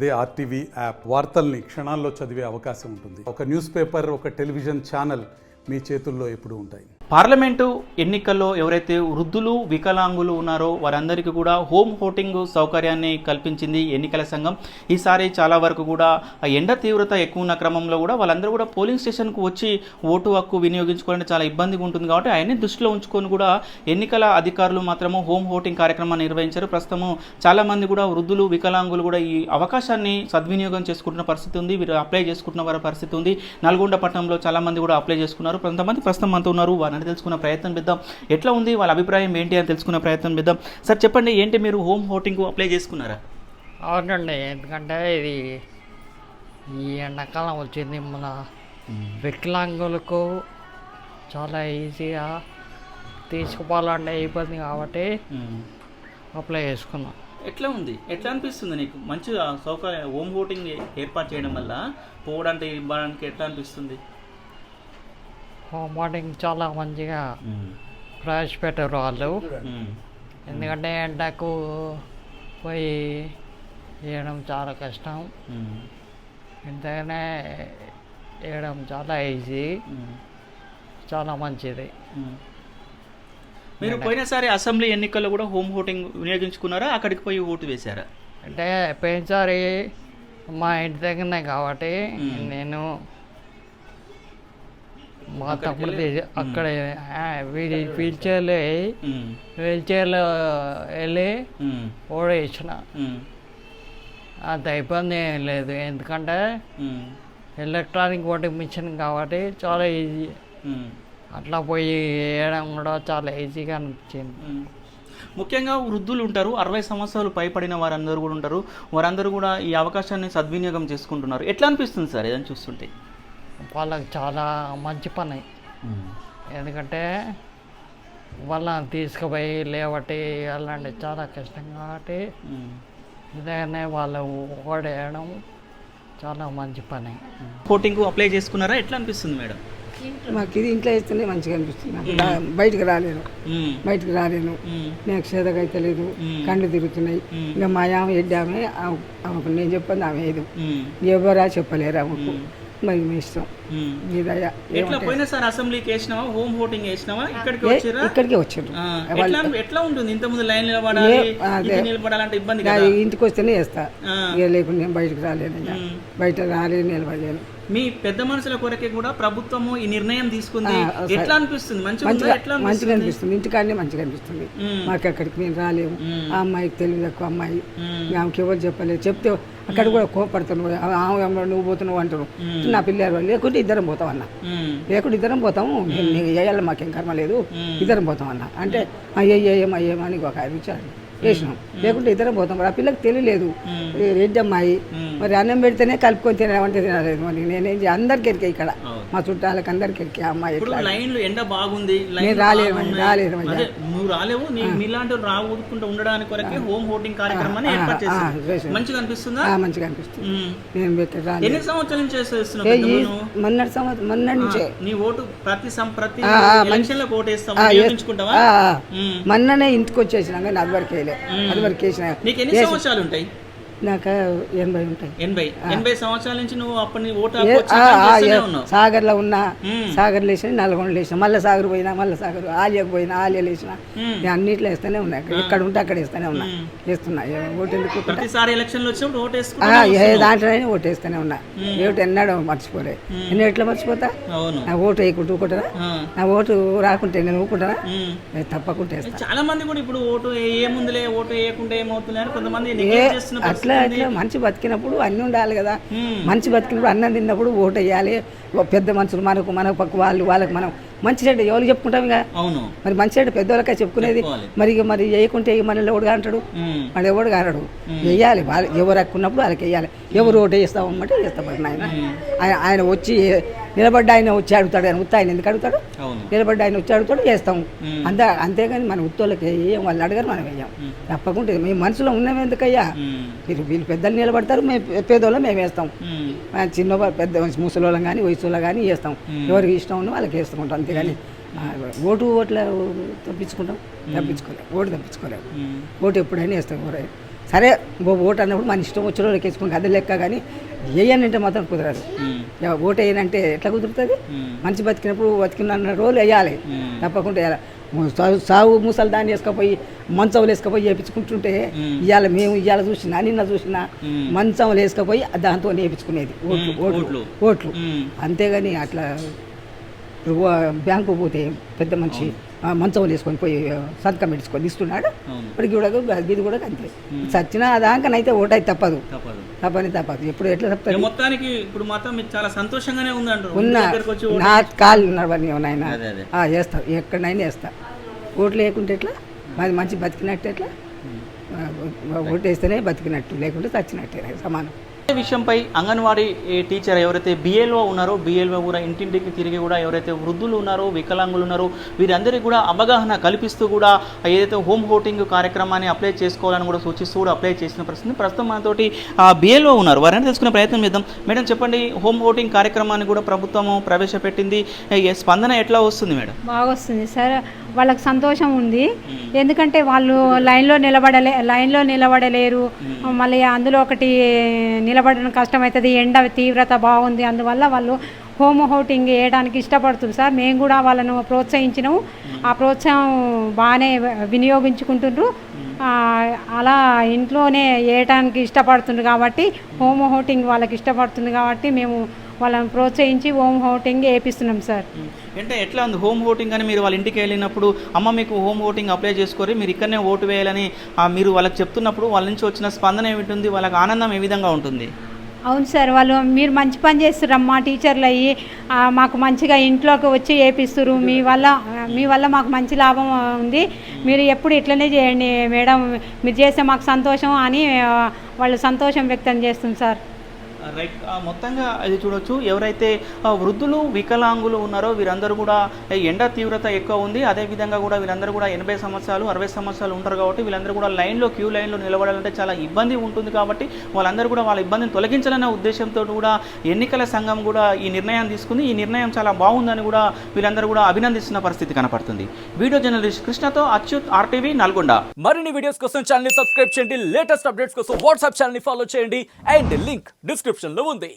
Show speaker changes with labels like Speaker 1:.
Speaker 1: అదే RTV app వార్తల్ని క్షణాల్లో చదివే అవకాశం ఉంటుంది. ఒక న్యూస్ పేపర్, ఒక టెలివిజన్ ఛానల్ మీ చేతుల్లో ఎప్పుడూ ఉంటాయి.
Speaker 2: పార్లమెంటు ఎన్నికల్లో ఎవరైతే వృద్ధులు వికలాంగులు ఉన్నారో వారందరికీ కూడా హోమ్ ఓటింగ్ సౌకర్యాన్ని కల్పించింది ఎన్నికల సంఘం. ఈసారి చాలా వరకు కూడా ఎండ తీవ్రత ఎక్కువ ఉన్న క్రమంలో కూడా వాళ్ళందరూ కూడా పోలింగ్ స్టేషన్కు వచ్చి ఓటు హక్కు వినియోగించుకోవడానికి చాలా ఇబ్బందిగా ఉంటుంది కాబట్టి అవన్నీ దృష్టిలో ఉంచుకొని కూడా ఎన్నికల అధికారులు మాత్రము హోమ్ ఓటింగ్ కార్యక్రమాన్ని నిర్వహించారు. ప్రస్తుతము చాలామంది కూడా వృద్ధులు వికలాంగులు కూడా ఈ అవకాశాన్ని సద్వినియోగం చేసుకుంటున్న పరిస్థితి ఉంది. వీరు అప్లై చేసుకుంటున్న వారి పరిస్థితి ఉంది. నల్గొండ పట్టణంలో చాలామంది కూడా అప్లై చేసుకున్నారు. కొంతమంది ప్రస్తుతం అంతా ఉన్నారు. వారిని తెలుసుకున్న ప్రయత్నం చేద్దాం. ఎట్లా ఉంది వాళ్ళ అభిప్రాయం ఏంటి అని తెలుసుకునే ప్రయత్నం చేద్దాం. సార్ చెప్పండి, ఏంటి మీరు హోమ్ ఓటింగ్ అప్లై చేసుకున్నారా?
Speaker 3: అవునండి, ఎందుకంటే ఇది ఈ ఎండాకాలం వచ్చింది. మన వికలాంగులకు చాలా ఈజీగా తీసుకుపోవాలంటే ఇబ్బంది కాబట్టి అప్లై చేసుకున్నాం.
Speaker 2: ఎట్లా ఉంది, ఎట్లా అనిపిస్తుంది నీకు? మంచి సౌకర్యం హోమ్ ఓటింగ్ ఏర్పాటు చేయడం వల్ల పోవడానికి ఇవ్వడానికి ఎట్లా అనిపిస్తుంది?
Speaker 3: హోమ్ ఓటింగ్ చాలా మంచిగా ప్రవేశపెట్టారు వాళ్ళు. ఎందుకంటే ఎండకు పోయి వేయడం చాలా కష్టం, ఇంతగానే వేయడం చాలా ఈజీ, చాలా మంచిది.
Speaker 2: మీరు పోయినసారి అసెంబ్లీ ఎన్నికల్లో కూడా హోమ్ ఓటింగ్ వినియోగించుకున్నారా? అక్కడికి పోయి ఓటు వేశారా?
Speaker 3: అంటే పోయినసారి మా ఇంటి దగ్గరనే కాబట్టి నేను మా తమ్ముడు అక్కడ వీల్ చైర్లో వెళ్ళి ఓడి ఇచ్చిన. అంత ఇబ్బంది ఏం లేదు, ఎందుకంటే ఎలక్ట్రానిక్ ఓటింగ్ మిషన్ కాబట్టి చాలా ఈజీ. అట్లా పోయి వేయడం కూడా చాలా ఈజీగా అనిపించింది.
Speaker 2: ముఖ్యంగా వృద్ధులు ఉంటారు, 60 సంవత్సరాలు పైపడిన వారందరూ కూడా ఉంటారు. వారందరూ కూడా ఈ అవకాశాన్ని సద్వినియోగం చేసుకుంటున్నారు. ఎట్లా అనిపిస్తుంది సార్ ఏదైనా చూస్తుంటే?
Speaker 3: వాళ్ళకి చాలా మంచి పని, ఎందుకంటే వాళ్ళని తీసుకుపోయి లేవటి వెళ్ళండి చాలా కష్టం కాబట్టి ఇదనే వాళ్ళు ఓడేయడం చాలా మంచి పని.
Speaker 2: ఓటింగ్ అప్లై చేసుకున్నారా? ఎట్లా అనిపిస్తుంది మేడం?
Speaker 4: మాకు ఇది ఇంట్లో వేస్తేనే మంచిగా అనిపిస్తుంది. బయటకు రాలేను, నాకు చేదకైతే లేదు, కళ్ళు తిరుగుతున్నాయి. ఇంకా మా ఆమె ఎడ్డామే ఆమెకు నేను చెప్పండి, ఆమె ఏదు ఎవరా చెప్పలేరు ఆమెకు. మరి మీ ఇష్టం.
Speaker 2: అసెంబ్లీకి వేసినావా, హోమ్ ఓటింగ్ వేసినావా?
Speaker 4: ఇక్కడికి వచ్చారు.
Speaker 2: ఎట్లా ఉంటుంది? ఇంతకుముందు లైన్ నిలబడాలంటే ఇబ్బంది.
Speaker 4: ఇంటికి వస్తేనే వేస్తా, లేకుండా నేను బయటకు రాలేను, బయట రాలేను, నిలబడలేను.
Speaker 2: మీ పెద్ద మనుషుల కొరకే కూడా ప్రభుత్వము ఈ నిర్ణయం తీసుకుంది. ఎట్లా అనిపిస్తుంది? మంచిగా
Speaker 4: అనిపిస్తుంది. ఇంటికాడనే మంచిగా అనిపిస్తుంది. మాకు అక్కడికి మేము రాలేము. ఆ అమ్మాయికి తెలివి తక్కువ అమ్మాయి, ఆమెకి ఎవరు చెప్పలేదు. చెప్తే అక్కడ కూడా కోపడుతున్నావు, నువ్వు పోతున్నావు అంటారు. నా పిల్లలు లేకుంటే ఇద్దరం పోతాం అన్న, లేకుంటే ఇద్దరం పోతాము, వేయాలి మాకేం కర్మ లేదు, ఇద్దరం పోతాం అన్న. అంటే అయ్యేమని ఒక 5 నిమిషాలు వేసినాం, లేకుంటే ఇద్దరం పోతాం. మరి ఆ పిల్లకి తెలియలేదు, రెడ్డమ్మాయి మరి అన్నం పెడితేనే కలుపుకొని తినమంటే తినలేదు. మరి నేనేం అందరికి ఎరికే, ఇక్కడ మా చుట్టాలకు అందరికి ఎరికే అమ్మాయి.
Speaker 2: ఎండ బాగుంది,
Speaker 4: నేను రాలేదు.
Speaker 2: నువ్వు రాలేవు, మీలాంటి రావుకుంటూ ఉండడానికి కొరకే హోమ్ ఓటింగ్ కార్యక్రమాన్ని ఏర్పాటు చేశారు. మంచిగా అనిపిస్తుందా?
Speaker 4: మంచిగా అనిపిస్తుంది. నేను
Speaker 2: ఎన్ని సంవత్సరాల నుంచి చేస్తున్నావు?
Speaker 4: మొన్నటి నుంచే.
Speaker 2: నీ ఓటు ప్రతి ఎలక్షన్ లో ఓటు వేస్తావా?
Speaker 4: మొన్ననే ఇంటికి వచ్చేసినా, కానీ అది వరకు అది వరకు వేసిన.
Speaker 2: నీకు ఎన్ని సంవత్సరాలు ఉంటాయి?
Speaker 4: నాకు 80 ఉంటాయి.
Speaker 2: 80 సంవత్సరాల నుంచి నువ్వు అప్పటి ఓటు
Speaker 4: సాగర్లో ఉన్నా, సాగర్ లేచిన, నల్గొండ లేచిన, మళ్ళీ సాగర్ పోయినా, మళ్ళీ సాగర్ ఆలియాకు పోయినా, ఆలియా లేచిన. నేను అన్నిట్లో వేస్తూనే ఉన్నా, ఎక్కడ ఉంటే అక్కడ వేస్తూనే ఉన్నా, వేస్తున్నా. ఓటు ఎందుకు
Speaker 2: ప్రతిసారి ఎలక్షన్ లో వచ్చినప్పుడు ఓటు
Speaker 4: దాంట్లోనే ఓటు వేస్తూనే ఉన్నా. ఏమిటి ఎన్నాడో మర్చిపోలే. నేను ఎట్లా మర్చిపోతా? నా ఓటు వేయకుంటూ ఊకుంటారా? నా ఓటు రాకుంటే నేను ఊకుంటారా? తప్పకుండా వేస్తా.
Speaker 2: చాలా మంది కూడా ఇప్పుడు ఓటు ఏముందిలే, ఓటు వేయకుండా ఏమవుతుంది అని కొంతమంది
Speaker 4: అట్లా మంచి బతికినప్పుడు అన్నీ ఉండాలి కదా. మంచి బతికినప్పుడు అన్నం తిన్నప్పుడు ఓటు వేయాలి. పెద్ద మనుషులు మన పక్క వాళ్ళకి మనం మంచి చెడ్డ ఎవరు చెప్పుకుంటాం ఇక. మరి మంచి చెడ్డ పెద్దవాళ్ళకే చెప్పుకునేది. మరి వేయకుంటే మనల్ని ఎవడుగా అంటాడు, మన ఎవడుగా అనడు. వేయాలి, ఎవరు హక్కున్నప్పుడు వాళ్ళకి వేయాలి. ఎవరు ఓటు వేస్తామంటే వేస్తామండి. ఆయన వచ్చి నిలబడ్డ ఆయన వచ్చి అడుగుతాడు, ఆయన ఉత్త ఆయన ఎందుకు అడుగుతాడు? నిలబడ్డ ఆయన వచ్చి అడుగుతాడు, వేస్తాం. అంతేగాని మన ఉత్తోళ్ళకి వేయం, వాళ్ళు అడగారు, మనం వేయం. తప్పకుండా మేము మనసులో ఉన్నాం ఎందుకయ్యా. వీళ్ళు పెద్దలు నిలబడతారు, మేము పేదోళ్ళం మేము వేస్తాం. చిన్న పెద్ద ముసలోళ్ళం కానీ వయసులో కానీ వేస్తాం. ఎవరికి ఇష్టం ఉన్న వాళ్ళకి వేసుకుంటాం. అంతేగాని ఓట్ల తప్పించుకోలేము. ఓటు తప్పించుకోలేము. ఓటు ఎప్పుడైనా వేస్తాం. సరే ఓటు అన్నప్పుడు మన ఇష్టం వచ్చిన వాళ్ళకి వేసుకుని అది లెక్క కానీ వేయనంటే మాత్రం కుదరదు. ఓటు వేయనంటే ఎట్లా కుదురుతుంది? మంచి బతికినప్పుడు బతికిన రోజులు వేయాలి, తప్పకుండా వేయాలి. సాగు మూసలు దాన్ని వేసుకపోయి మంచంలో వేసుకపోయి వేయించుకుంటుంటే ఇవాళ చూసినా నిన్న చూసినా మంచంలో వేసుకపోయి దాంతో వేయించుకునేది ఓట్లు. అంతేగాని అట్లా బ్యాంకు పోతే పెద్ద మనిషి మంచంలో వేసుకొని పోయి సంతకం పెట్టుకొని ఇస్తున్నాడు. ఇప్పటికి కూడా ఇది కూడా అంతే. చచ్చినా దానికనైతే ఓటు అయితే తప్పదు. ఎప్పుడు ఎట్లా తప్పదు?
Speaker 2: మొత్తానికి ఇప్పుడు మాత్రం మీకు చాలా సంతోషంగానే ఉందంటారు.
Speaker 4: ఉన్నా నా కాళ్ళు నడవని నాయన వేస్తా, ఎక్కడైనా వేస్తా. ఓట్లు లేకుంటే ఎట్లా? మాది మంచి బతికినట్టు ఎట్లా? ఓటు వేస్తేనే బతికినట్టు, లేకుంటే చచ్చినట్టే సమానం.
Speaker 2: విషయంపై అంగన్వాడీ టీచర్ ఎవరైతే బిఎల్ఓ ఉన్నారో బిఎల్ఓ కూడా ఇంటింటికి తిరిగి కూడా ఎవరైతే వృద్ధులు ఉన్నారో వికలాంగులు ఉన్నారో వీరందరికీ కూడా అవగాహన కల్పిస్తూ కూడా ఏదైతే హోమ్ ఓటింగ్ కార్యక్రమాన్ని అప్లై చేసుకోవాలని కూడా సూచిస్తూ కూడా అప్లై చేసిన పరిస్థితి. ప్రస్తుతం మనతోటి బిఎల్ఓ ఉన్నారు, వారిని తెలుసుకునే ప్రయత్నం చేద్దాం. మేడం చెప్పండి, హోమ్ ఓటింగ్ కార్యక్రమాన్ని కూడా ప్రభుత్వం ప్రవేశపెట్టింది, స్పందన ఎట్లా వస్తుంది మేడం?
Speaker 5: బాగా వస్తుంది సార్, వాళ్ళకి సంతోషం ఉంది. ఎందుకంటే వాళ్ళు లైన్లో నిలబడలేరు, మళ్ళీ అందులో ఒకటి నిలబడడం కష్టమవుతుంది, ఎండ తీవ్రత బాగుంది, అందువల్ల వాళ్ళు హోమ్ ఓటింగ్ వేయడానికి ఇష్టపడుతుంది సార్. మేము కూడా వాళ్ళను ప్రోత్సహించినాము, ఆ ప్రోత్సాహం బాగానే వినియోగించుకుంటుండ్రు. అలా ఇంట్లోనే వేయడానికి ఇష్టపడుతుంది కాబట్టి హోమ్ ఓటింగ్ వాళ్ళకి ఇష్టపడుతుంది కాబట్టి మేము వాళ్ళని ప్రోత్సహించి హోమ్ ఓటింగ్ వేపిస్తున్నాం సార్.
Speaker 2: అంటే ఎట్లా ఉంది హోమ్ ఓటింగ్ అని? మీరు వాళ్ళ ఇంటికి వెళ్ళినప్పుడు అమ్మ మీకు హోమ్ ఓటింగ్ అప్లై చేసుకోరు, మీరు ఇక్కడనే ఓటు వేయాలని మీరు వాళ్ళకి చెప్తున్నప్పుడు వాళ్ళ నుంచి వచ్చిన స్పందన ఏమిటి, వాళ్ళకి ఆనందం ఏ విధంగా ఉంటుంది?
Speaker 5: అవును సార్, వాళ్ళు మీరు మంచి పని చేస్తుర్రమ్మా, టీచర్లు అయ్యి మాకు మంచిగా ఇంట్లోకి వచ్చి వేపిస్తురు, మీ వల్ల మాకు మంచి లాభం ఉంది, మీరు ఎప్పుడు ఇట్లనే చేయండి మేడం, మీరు చేస్తే మాకు సంతోషం అని వాళ్ళు సంతోషం వ్యక్తం చేస్తుంది సార్.
Speaker 2: రైట్, మొత్తంగా అది చూడొచ్చు. ఎవరైతే వృద్ధులు వికలాంగులు ఉన్నారో వీరందరూ కూడా ఎండ తీవ్రత ఎక్కువ ఉంది, అదేవిధంగా కూడా వీళ్ళందరూ కూడా 80 సంవత్సరాలు 60 సంవత్సరాలు ఉంటారు కాబట్టి వీళ్ళందరూ కూడా క్యూ లైన్లో నిలబడాలంటే చాలా ఇబ్బంది ఉంటుంది కాబట్టి వాళ్ళందరూ కూడా వాళ్ళ ఇబ్బందిని తొలగించాలనే ఉద్దేశంతో కూడా ఎన్నికల సంఘం కూడా ఈ నిర్ణయం తీసుకుంది. ఈ నిర్ణయం చాలా బాగుందని కూడా వీళ్ళందరూ కూడా అభినందిస్తున్న పరిస్థితి కనపడుతుంది. వీడియో జర్నలిస్ట్ కృష్ణతో అచ్యుత్, RTV నల్గొండ.
Speaker 6: మరిన్ని వీడియోస్ కోసం ఛానల్ ని సబ్స్క్రైబ్ చేయండి, లేటెస్ట్ అప్డేట్స్ కోసం వాట్సాప్ ఛానల్ ని ఫాలో చేయండి, అండ్ లింక్ డిస్క్రిప్షన్ లో ఉంది.